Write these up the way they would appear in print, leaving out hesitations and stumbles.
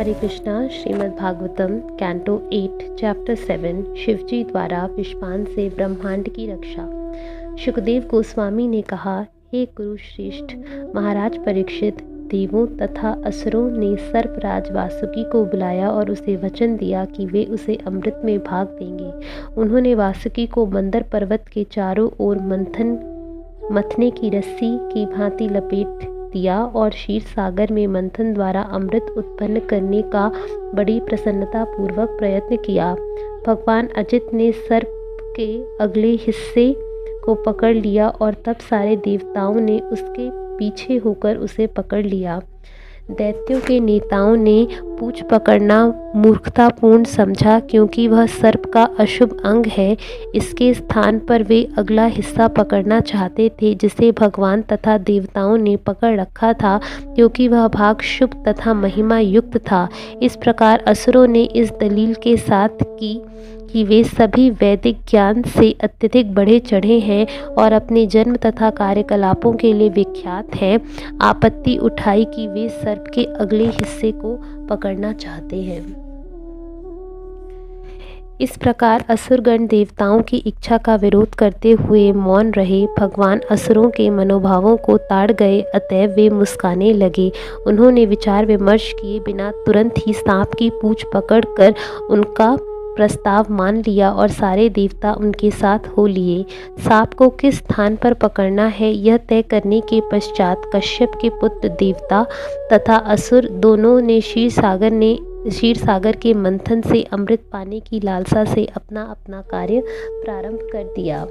हरे Krishna. Shrimad Bhagavatam canto 8 chapter 7 Shivji द्वारा विषपान से ब्रह्मांड की रक्षा। सुखदेव गोस्वामी ने कहा, हे कुरुश्रेष्ठ महाराज परीक्षित, देवों तथा असुरों ने सर्पराज वासुकी को बुलाया और उसे वचन दिया कि वे उसे अमृत में भाग देंगे। उन्होंने वासुकी को मंदर पर्वत के चारों ओर मथने की रस्सी की भांति लपेट दिया और क्षीर सागर में मंथन द्वारा अमृत उत्पन्न करने का बड़ी प्रसन्नता पूर्वक प्रयत्न किया। भगवान अजित ने सर्प के अगले हिस्से को पकड़ लिया और तब सारे देवताओं ने उसके पीछे होकर उसे पकड़ लिया। दैत्यों के नेताओं ने पूंछ पकड़ना मूर्खतापूर्ण समझा, क्योंकि वह सर्प का अशुभ अंग है। इसके स्थान पर वे अगला हिस्सा पकड़ना चाहते थे, जिसे भगवान तथा देवताओं ने पकड़ रखा था, क्योंकि वह भाग शुभ तथा महिमा युक्त था। इस प्रकार असुरों ने इस दलील के साथ कि वे सभी वैदिक ज्ञान से अत्यधिक बढ़े चढ़े हैं और अपने जन्म तथा कार्यकलापों के लिए विख्यात हैं, आपत्ति उठाई कि वे सर्प के अगले हिस्से को पकड़ना चाहते हैं। इस प्रकार असुरगण देवताओं की इच्छा का विरोध करते हुए मौन रहे। भगवान असुरों के मनोभावों को ताड़ गए, अतएव वे मुस्काने लगे। उन्होंने विचार विमर्श किए बिना तुरंत ही सांप की पूंछ पकड़कर उनका प्रस्ताव मान लिया और सारे देवता उनके साथ हो लिए। सांप को किस स्थान पर पकड़ना है, यह तय करने के पश्चात कश्यप के पुत्र देवता तथा असुर दोनों ने क्षीर सागर के मंथन से अमृत पाने की लालसा से अपना अपना कार्य प्रारंभ कर दिया।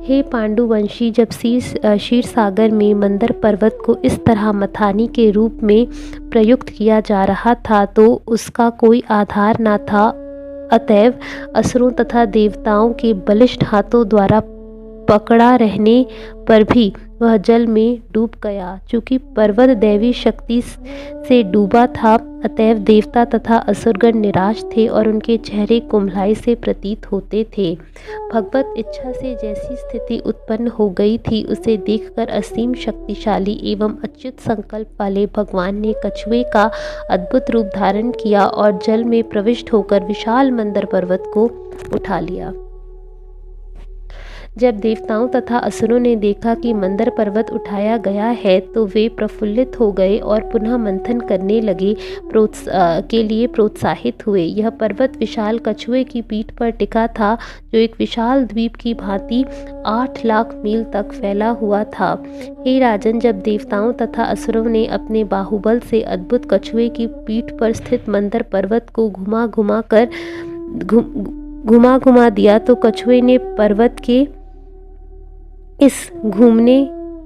हे पांडुवंशी, जब क्षीर सागर में मंदर पर्वत को इस तरह मथानी के रूप में प्रयुक्त किया जा रहा था तो उसका कोई आधार न था। अतएव असुरों तथा देवताओं के बलिष्ठ हाथों द्वारा पकड़ा रहने पर भी वह जल में डूब गया। चूंकि पर्वत दैवी शक्ति से डूबा था, अतएव देवता तथा असुरगण निराश थे और उनके चेहरे कुम्हलाई से प्रतीत होते थे। भगवत इच्छा से जैसी स्थिति उत्पन्न हो गई थी, उसे देखकर असीम शक्तिशाली एवं अच्युत संकल्प वाले भगवान ने कछुए का अद्भुत रूप धारण किया और जल में प्रविष्ट होकर विशाल मंदर पर्वत को उठा लिया। जब देवताओं तथा असुरों ने देखा कि मंदर पर्वत उठाया गया है तो वे प्रफुल्लित हो गए और पुनः मंथन करने लगे के लिए प्रोत्साहित हुए। यह पर्वत विशाल कछुए की पीठ पर टिका था, जो एक विशाल द्वीप की भांति 8 लाख मील तक फैला हुआ था। हे राजन, जब देवताओं तथा असुरों ने अपने बाहुबल से अद्भुत कछुए की पीठ पर स्थित मंदर पर्वत को घुमा दिया तो कछुए ने पर्वत के इस घूमने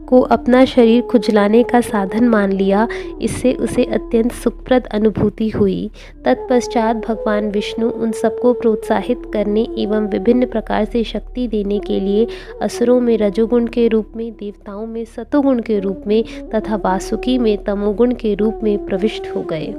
को अपना शरीर खुजलाने का साधन मान लिया। इससे उसे अत्यंत सुखप्रद अनुभूति हुई। तत्पश्चात भगवान विष्णु उन सबको प्रोत्साहित करने एवं विभिन्न प्रकार से शक्ति देने के लिए असुरों में रजोगुण के रूप में, देवताओं में सतोगुण के रूप में तथा वासुकी में तमोगुण के रूप में प्रविष्ट हो गए।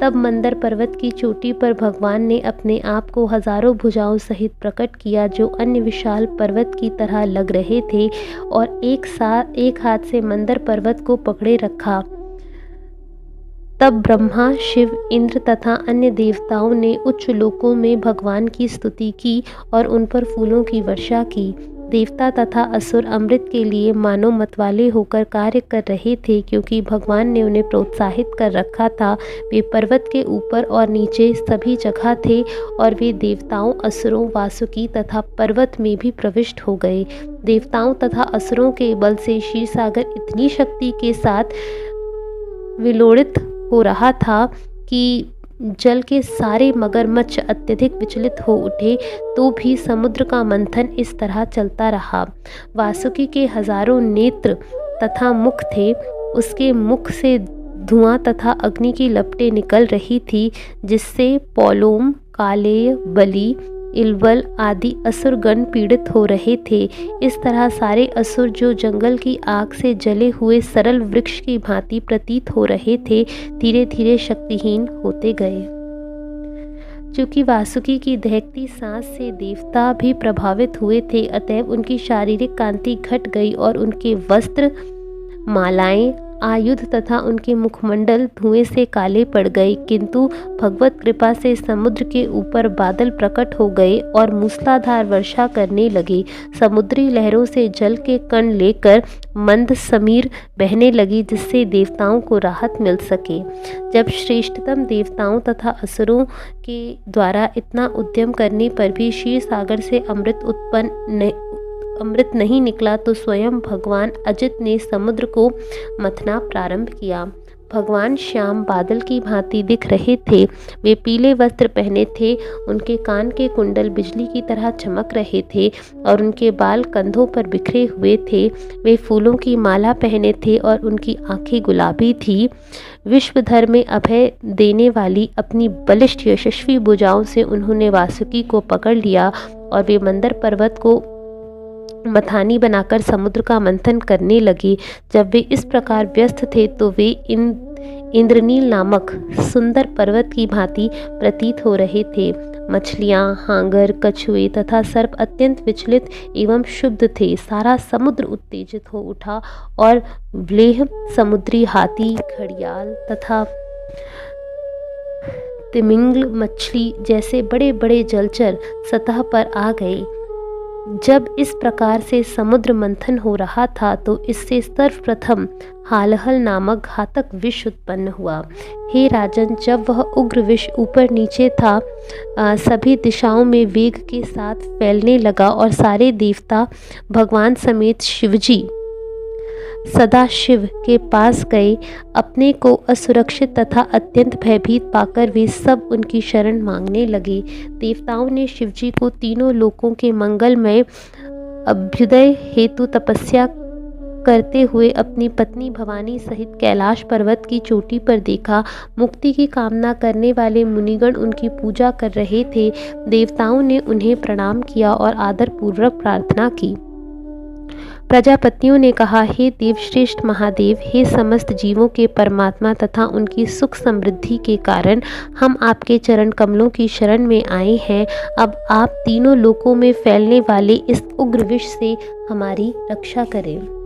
तब मंदर पर्वत की चोटी पर भगवान ने अपने आप को हजारों भुजाओं सहित प्रकट किया, जो अन्य विशाल पर्वत की तरह लग रहे थे, और एक हाथ से मंदर पर्वत को पकड़े रखा। तब ब्रह्मा, शिव, इंद्र तथा अन्य देवताओं ने उच्च लोकों में भगवान की स्तुति की और उन पर फूलों की वर्षा की। देवता तथा असुर अमृत के लिए मानव मतवाले होकर कार्य कर रहे थे, क्योंकि भगवान ने उन्हें प्रोत्साहित कर रखा था। वे पर्वत के ऊपर और नीचे सभी जगह थे और वे देवताओं, असुरों, वासुकी तथा पर्वत में भी प्रविष्ट हो गए। देवताओं तथा असुरों के बल से क्षीर सागर इतनी शक्ति के साथ विलोड़ित हो रहा था कि जल के सारे मगरमच्छ अत्यधिक विचलित हो उठे, तो भी समुद्र का मंथन इस तरह चलता रहा। वासुकी के हजारों नेत्र तथा मुख थे। उसके मुख से धुआं तथा अग्नि की लपटें निकल रही थी, जिससे पौलोम, कालेय, बलि, इलवल आदि असुरगण पीड़ित हो रहे थे। इस तरह सारे असुर, जो जंगल की आग से जले हुए सरल वृक्ष की भांति प्रतीत हो रहे थे, धीरे धीरे शक्तिहीन होते गए। चूँकि वासुकी की दहकती सांस से देवता भी प्रभावित हुए थे, अतएव उनकी शारीरिक कांति घट गई और उनके वस्त्र, मालाएं, आयुध तथा उनके मुखमंडल धुएं से काले पड़ गए, किंतु भगवत कृपा से समुद्र के ऊपर बादल प्रकट हो गए और मूसलाधार वर्षा करने लगे। समुद्री लहरों से जल के कण लेकर मंद समीर बहने लगी, जिससे देवताओं को राहत मिल सके। जब श्रेष्ठतम देवताओं तथा असुरों के द्वारा इतना उद्यम करने पर भी क्षीर सागर से अमृत नहीं निकला, तो स्वयं भगवान अजित ने समुद्र को मथना प्रारंभ किया। भगवान श्याम बादल की भांति दिख रहे थे। वे पीले वस्त्र पहने थे, उनके कान के कुंडल बिजली की तरह चमक रहे थे और उनके बाल कंधों पर बिखरे हुए थे। वे फूलों की माला पहने थे और उनकी आंखें गुलाबी थी। विश्वधर में अभय देने वाली अपनी बलिष्ठ यशस्वी भुजाओं से उन्होंने वासुकी को पकड़ लिया और वे मंदर पर्वत को मथानी बनाकर समुद्र का मंथन करने लगे। जब वे इस प्रकार व्यस्त थे तो वे इंद्रनील नामक सुंदर पर्वत की भांति प्रतीत हो रहे थे। मछलियाँ, हांगर, कछुए तथा सर्प अत्यंत विचलित एवं शुद्ध थे। सारा समुद्र उत्तेजित हो उठा और व्लेह, समुद्री हाथी, घड़ियाल तथा तिमिंगल मछली जैसे बड़े बड़े जलचर सतह पर आ गए। जब इस प्रकार से समुद्र मंथन हो रहा था तो इससे सर्वप्रथम हालहल नामक घातक विष उत्पन्न हुआ। हे राजन, जब वह उग्र विष ऊपर नीचे था सभी दिशाओं में वेग के साथ फैलने लगा और सारे देवता भगवान समेत शिवजी सदाशिव के पास गए। अपने को असुरक्षित तथा अत्यंत भयभीत पाकर वे सब उनकी शरण मांगने लगे। देवताओं ने शिवजी को तीनों लोकों के मंगलमय अभ्युदय हेतु तपस्या करते हुए अपनी पत्नी भवानी सहित कैलाश पर्वत की चोटी पर देखा। मुक्ति की कामना करने वाले मुनिगण उनकी पूजा कर रहे थे। देवताओं ने उन्हें प्रणाम किया और आदरपूर्वक प्रार्थना की। प्रजापतियों ने कहा, हे देवश्रेष्ठ महादेव, हे समस्त जीवों के परमात्मा तथा उनकी सुख समृद्धि के कारण, हम आपके चरण कमलों की शरण में आए हैं। अब आप तीनों लोकों में फैलने वाले इस उग्र विष से हमारी रक्षा करें।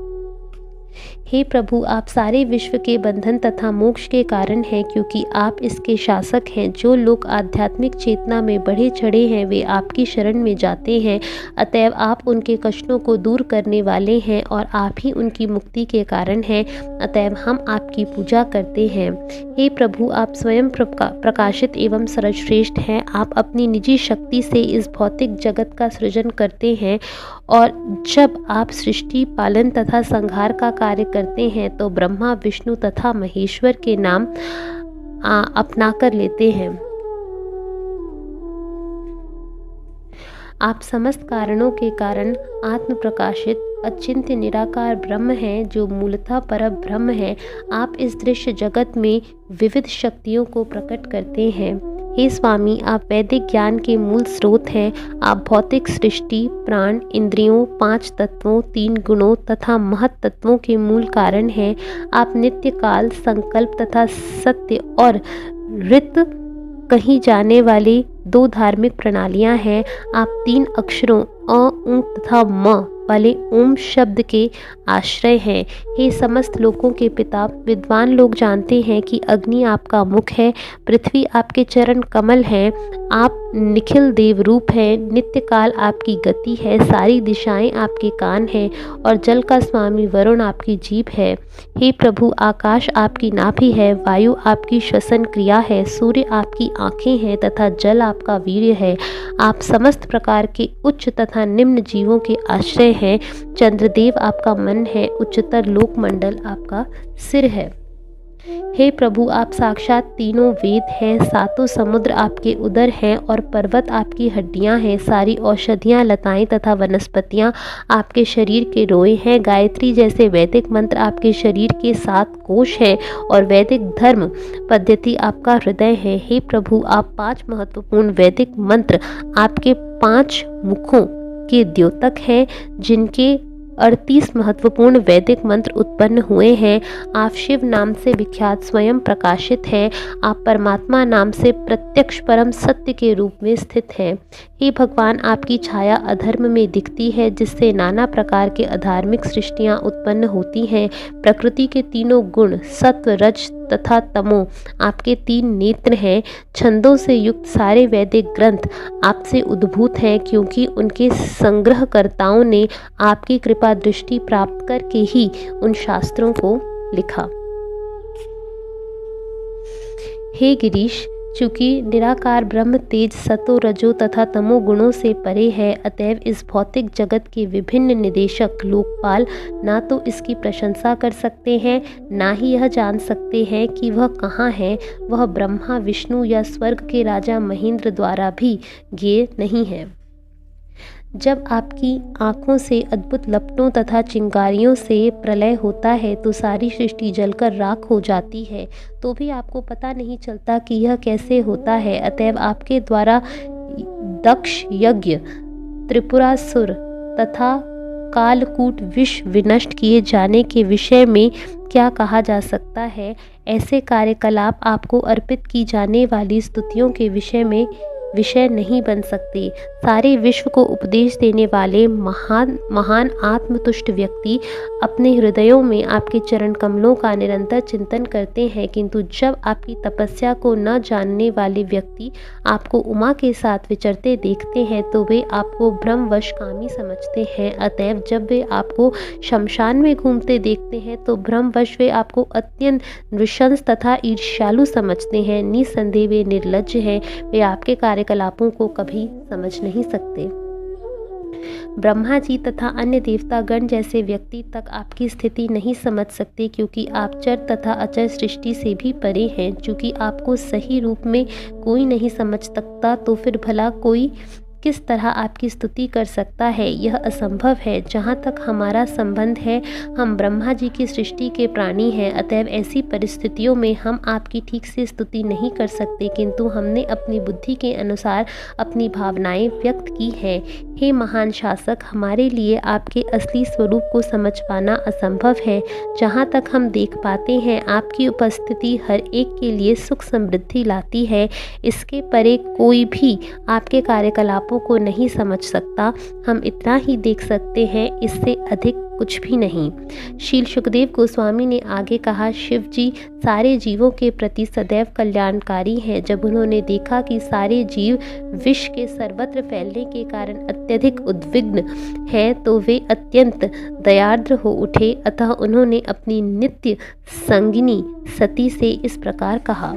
हे प्रभु, आप सारे विश्व के बंधन तथा मोक्ष के कारण हैं, क्योंकि आप इसके शासक हैं। जो लोग आध्यात्मिक चेतना में बढ़े चढ़े हैं वे आपकी शरण में जाते हैं, अतएव आप उनके कष्टों को दूर करने वाले हैं और आप ही उनकी मुक्ति के कारण हैं, अतएव हम आपकी पूजा करते हैं। हे प्रभु, आप स्वयं प्रकाशित एवं सर्वश्रेष्ठ हैं। आप अपनी निजी शक्ति से इस भौतिक जगत का सृजन करते हैं और जब आप सृष्टि, पालन तथा संहार का कार्य करते हैं तो ब्रह्मा, विष्णु तथा महेश्वर के नाम अपना कर लेते हैं। आप समस्त कारणों के कारण आत्म प्रकाशित अचिंत्य निराकार ब्रह्म हैं, जो मूलतः पर ब्रह्म है। आप इस दृश्य जगत में विविध शक्तियों को प्रकट करते हैं। हे स्वामी, आप वैदिक ज्ञान के मूल स्रोत हैं। आप भौतिक सृष्टि, प्राण, इंद्रियों, 5 तत्वों, 3 गुणों तथा महत तत्वों के मूल कारण हैं। आप नित्य, काल, संकल्प तथा सत्य और ऋत कही जाने वाली 2 धार्मिक प्रणालियां हैं। आप 3 अक्षरों अ, उ तथा म वाले ओम शब्द के आश्रय हैं। हे समस्त लोकों के पिता, विद्वान लोग जानते हैं कि अग्नि आपका मुख है, पृथ्वी आपके चरण कमल हैं, आप निखिल देव रूप हैं, नित्य काल आपकी गति है, सारी दिशाएं आपके कान हैं और जल का स्वामी वरुण आपकी जीभ है। हे प्रभु, आकाश आपकी नाभि है, वायु आपकी श्वसन क्रिया है, सूर्य आपकी आँखें हैं तथा जल आपका वीर्य है। आप समस्त प्रकार के उच्च तथा निम्न जीवों के आश्रय हैं। चंद्रदेव आपका मन है, उच्चतर लोकमंडल आपका सिर है। हे प्रभु, आप साक्षात तीनों वेद हैं, 7 समुद्र आपके उदर हैं और पर्वत आपकी हड्डियां हैं। सारी औषधियां, लताएं तथा वनस्पतियां आपके शरीर के रोए हैं। गायत्री जैसे वैदिक मंत्र आपके शरीर के 7 कोश हैं और वैदिक धर्म पद्धति आपका हृदय है। हे प्रभु, आप 5 महत्वपूर्ण वैदिक मंत्र आपके 5 मुखों के द्योतक हैं, जिनके 38 महत्वपूर्ण वैदिक मंत्र उत्पन्न हुए हैं। आप शिव नाम से विख्यात स्वयं प्रकाशित हैं। आप परमात्मा नाम से प्रत्यक्ष परम सत्य के रूप में स्थित हैं। हे भगवान, आपकी छाया अधर्म में दिखती है, जिससे नाना प्रकार के अधार्मिक सृष्टियां उत्पन्न होती हैं। प्रकृति के तीनों गुण सत्व, रज तथा तमो आपके 3 नेत्र हैं। छंदों से युक्त सारे वैदिक ग्रंथ आपसे उद्भूत हैं, क्योंकि उनके संग्रहकर्ताओं ने आपकी कृपा दृष्टि प्राप्त करके ही उन शास्त्रों को लिखा। हे गिरीश, चूंकि निराकार ब्रह्म तेज सतो रजो तथा तमो गुणों से परे है, अतएव इस भौतिक जगत के विभिन्न निदेशक लोकपाल ना तो इसकी प्रशंसा कर सकते हैं, ना ही यह जान सकते हैं कि वह कहाँ है। वह ब्रह्मा, विष्णु या स्वर्ग के राजा महेंद्र द्वारा भी ज्ञेय नहीं है। जब आपकी आँखों से अद्भुत लपटों तथा चिंगारियों से प्रलय होता है तो सारी सृष्टि जलकर राख हो जाती है, तो भी आपको पता नहीं चलता कि यह कैसे होता है। अतएव आपके द्वारा दक्ष यज्ञ, त्रिपुरासुर तथा कालकूट विष विनष्ट किए जाने के विषय में क्या कहा जा सकता है। ऐसे कार्यकलाप आपको अर्पित की जाने वाली स्तुतियों के विषय नहीं बन सकते। सारे विश्व को उपदेश देने वाले महान आत्मतुष्ट व्यक्ति अपने हृदयों में आपके चरण कमलों का निरंतर चिंतन करते हैं, किंतु जब आपकी तपस्या को न जानने वाले व्यक्ति आपको उमा के साथ विचरते देखते हैं तो वे आपको ब्रह्मवश कामी समझते हैं। अतएव जब वे आपको शमशान में घूमते देखते हैं तो ब्रह्मवश वे आपको अत्यंत नृशंस तथा ईर्ष्यालु समझते हैं। निसंदेह वे निर्लज्ज हैं, वे आपके कार्यकलापों को कभी समझ नहीं सकते। ब्रह्मा जी तथा अन्य देवतागण जैसे व्यक्ति तक आपकी स्थिति नहीं समझ सकते, क्योंकि आप चर तथा अचर सृष्टि से भी परे हैं। चूँकि आपको सही रूप में कोई नहीं समझ सकता, तो फिर भला कोई किस तरह आपकी स्तुति कर सकता है। यह असंभव है। जहाँ तक हमारा संबंध है, हम ब्रह्मा जी की सृष्टि के प्राणी हैं। अतएव ऐसी परिस्थितियों में हम आपकी ठीक से स्तुति नहीं कर सकते, किंतु हमने अपनी बुद्धि के अनुसार अपनी भावनाएं व्यक्त की हैं। हे महान शासक, हमारे लिए आपके असली स्वरूप को समझ पाना असंभव है। जहाँ तक हम देख पाते हैं, आपकी उपस्थिति हर एक के लिए सुख समृद्धि लाती है। इसके परे कोई भी आपके कार्यकलापों को नहीं समझ सकता। हम इतना ही देख सकते हैं, इससे अधिक कुछ भी नहीं। शील सुखदेव गोस्वामी ने आगे कहा, शिव जी सारे जीवों के प्रति सदैव कल्याणकारी हैं। जब उन्होंने देखा कि सारे जीव विष के सर्वत्र फैलने के कारण अत्यधिक उद्विग्न हैं, तो वे अत्यंत दयार्द्र हो उठे। अतः उन्होंने अपनी नित्य संगिनी सती से इस प्रकार कहा।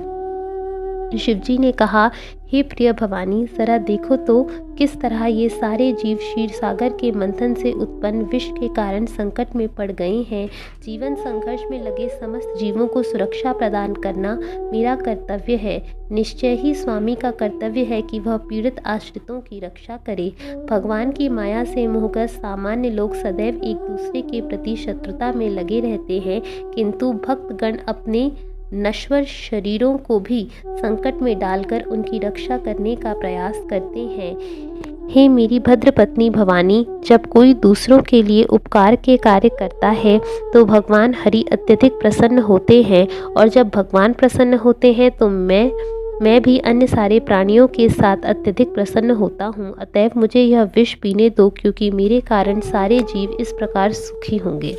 शिवजी ने कहा, हे प्रिय भवानी, जरा देखो तो किस तरह ये सारे जीव क्षीर सागर के मंथन से उत्पन्न विष के कारण संकट में पड़ गए हैं। जीवन संघर्ष में लगे समस्त जीवों को सुरक्षा प्रदान करना मेरा कर्तव्य है। निश्चय ही स्वामी का कर्तव्य है कि वह पीड़ित आश्रितों की रक्षा करे। भगवान की माया से मोहग्रस्त सामान्य लोग सदैव एक दूसरे के प्रति शत्रुता में लगे रहते हैं, किंतु भक्तगण अपने नश्वर शरीरों को भी संकट में डालकर उनकी रक्षा करने का प्रयास करते हैं। हे मेरी भद्र पत्नी भवानी, जब कोई दूसरों के लिए उपकार के कार्य करता है तो भगवान हरि अत्यधिक प्रसन्न होते हैं, और जब भगवान प्रसन्न होते हैं तो मैं भी अन्य सारे प्राणियों के साथ अत्यधिक प्रसन्न होता हूँ। अतएव मुझे यह विष पीने दो, क्योंकि मेरे कारण सारे जीव इस प्रकार सुखी होंगे।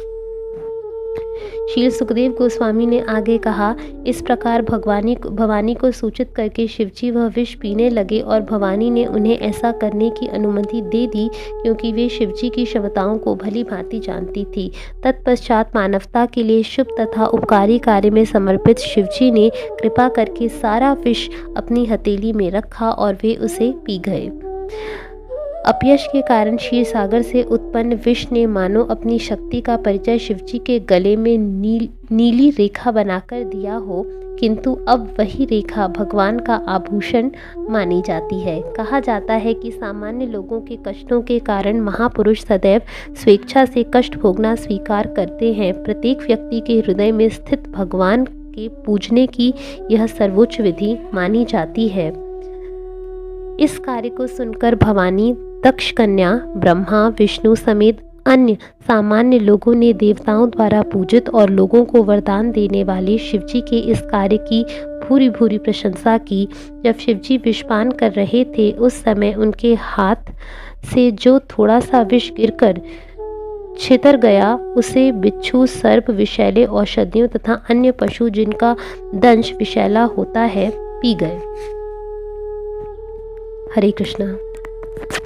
शील सुखदेव गोस्वामी ने आगे कहा, इस प्रकार भवानी को सूचित करके शिवजी वह विष पीने लगे, और भवानी ने उन्हें ऐसा करने की अनुमति दे दी, क्योंकि वे शिवजी की क्षमताओं को भली भांति जानती थी। तत्पश्चात मानवता के लिए शुभ तथा उपकारी कार्य में समर्पित शिवजी ने कृपा करके सारा विष अपनी हथेली में रखा और वे उसे पी गए। अपयश के कारण क्षीर सागर से उत्पन्न विष ने मानो अपनी शक्ति का परिचय शिवजी के गले में नीली रेखा बनाकर दिया हो, किंतु अब वही रेखा भगवान का आभूषण मानी जाती है। कहा जाता है कि सामान्य लोगों के कष्टों के कारण महापुरुष सदैव स्वेच्छा से कष्ट भोगना स्वीकार करते हैं। प्रत्येक व्यक्ति के हृदय में स्थित भगवान के पूजने की यह सर्वोच्च विधि मानी जाती है। इस कार्य को सुनकर भवानी, दक्ष कन्या, ब्रह्मा, विष्णु समेत अन्य सामान्य लोगों ने देवताओं द्वारा पूजित और लोगों को वरदान देने वाले शिवजी के इस कार्य की भूरी भूरी प्रशंसा की। जब शिवजी विषपान कर रहे थे उस समय उनके हाथ से जो थोड़ा सा विष गिरकर छितर गया उसे बिच्छू, सर्प, विषैले औषधियों तथा अन्य पशु जिनका दंश विषैला होता है पी गए। हरे कृष्णा।